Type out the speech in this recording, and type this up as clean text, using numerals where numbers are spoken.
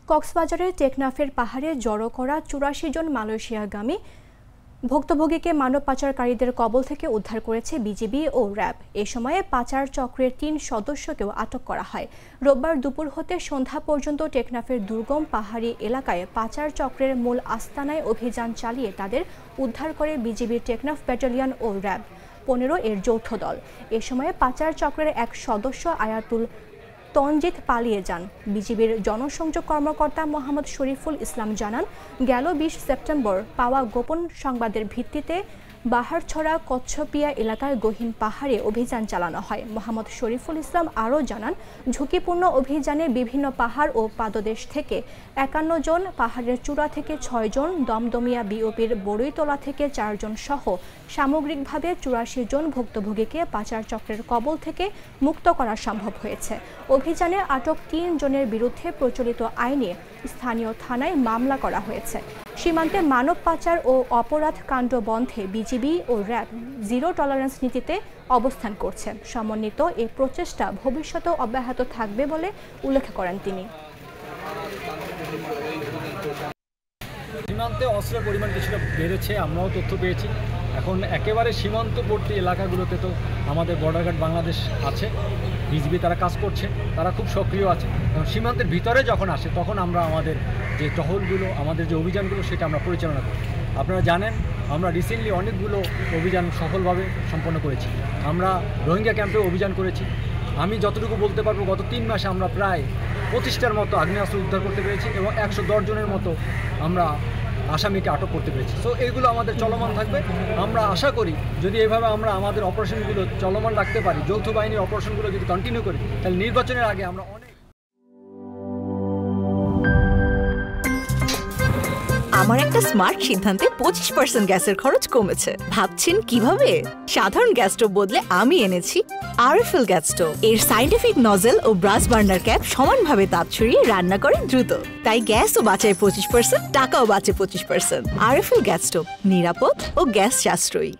কক্সবাজারের টেকনাফের পাহাড়ে জড়ো করা ৮৪ জন মালয়েশিয়াগামী ভুক্তভোগীকে মানব পাচারকারীদের কবল থেকে উদ্ধার করেছে বিজিবি ও র্যাব। এ সময়ে পাচার চক্রের ৩ সদস্যকেও আটক করা হয়। রোববার দুপুর হতে সন্ধ্যা পর্যন্ত টেকনাফের দুর্গম পাহাড়ি এলাকায় পাচার চক্রের মূল আস্তানায় অভিযান চালিয়ে তাদের উদ্ধার করে বিজিবির টেকনাফ ব্যাটালিয়ন ও র্যাব ১৫ এর যৌথ দল। এ সময়ে পাচার চক্রের এক সদস্য আয়াতুল তনজিৎ পালিয়ে যান। বিজিবির জনসংযোগ কর্মকর্তা মোহাম্মদ শরীফুল ইসলাম জানান, গেল ২০ সেপ্টেম্বর পাওয়া গোপন সংবাদের ভিত্তিতে বাহারছড়া কচ্ছপিয়া এলাকার গহীন পাহাড়ে অভিযান চালানো হয়। মোহাম্মদ শরীফুল ইসলাম আরও জানান, ঝুঁকিপূর্ণ অভিযানে বিভিন্ন পাহাড় ও পাদদেশ থেকে ৫১ জন, পাহাড়ের চূড়া থেকে ৬ জন, দমদমিয়া বিওপির বড়ইতলা থেকে ৪ জন সহ সামগ্রিকভাবে ৮৪ জন ভুক্তভোগীকে পাচার চক্রের কবল থেকে মুক্ত করা সম্ভব হয়েছে। অভিযানে আটক ৩ জনের বিরুদ্ধে প্রচলিত আইনে স্থানীয় থানায় মামলা করা হয়েছে। সীমান্তে মানব পাচার ও অপরাধ কাণ্ড বন্ধে বিজিবি ও র্যাব জিরো টলারেন্স নীতিতে অবস্থান করছে। সমন্বিত এ প্রচেষ্টা ভবিষ্যতেও অব্যাহত থাকবে বলে উল্লেখ করেন তিনি। সীমান্তে অস্ত্রের পরিমাণ কিছুটা বেড়েছে, আমরাও তথ্য পেয়েছি। এখন একেবারে সীমান্তবর্তী এলাকাগুলোতে তো আমাদের বর্ডার গার্ড বাংলাদেশ আছে, বিজিবি তারা কাজ করছে, তারা খুব সক্রিয় আছে। এবং সীমান্তের ভিতরে যখন আসে তখন আমরা আমাদের যে টহলগুলো, আমাদের যে অভিযানগুলো সেটা আমরা পরিচালনা করি। আপনারা জানেন আমরা রিসেন্টলি অনেকগুলো অভিযান সফলভাবে সম্পন্ন করেছি। আমরা রোহিঙ্গা ক্যাম্পে অভিযান করেছি। আমি যতটুকু বলতে পারবো, গত ৩ মাসে আমরা প্রায় ২৫টার মতো আগ্নেয়াস্ত্র উদ্ধার করতে পেরেছি এবং ১১০ জনের মতো আমরা আসামিকে আটক করতে পেরেছি। সো এইগুলো আমাদের চলমান থাকবে। আমরা আশা করি যদি এভাবে আমরা আমাদের অপারেশনগুলো চলমান রাখতে পারি, যৌথ বাহিনীর অপারেশনগুলো যদি কন্টিনিউ করি, তাহলে নির্বাচনের আগে আমরা আমার একটা স্মার্ট সিদ্ধান্তে ২৫% গ্যাসের খরচ কমেছে। ভাবছেন কিভাবে? সাধারণ গ্যাস স্টোভ বদলে আমি এনেছি আরএফএল গ্যাস স্টোভ। এর সাইন্টিফিক নজল ও ব্রাস বার্নার ক্যাপ সমানভাবে তাপ ছড়িয়ে রান্না করে দ্রুত। তাই গ্যাসও বাঁচায় ২৫%, টাকাও বাঁচে ২৫%। আরএফএল গ্যাস স্টোভ নিরাপদ ও গ্যাস সাশ্রয়ী।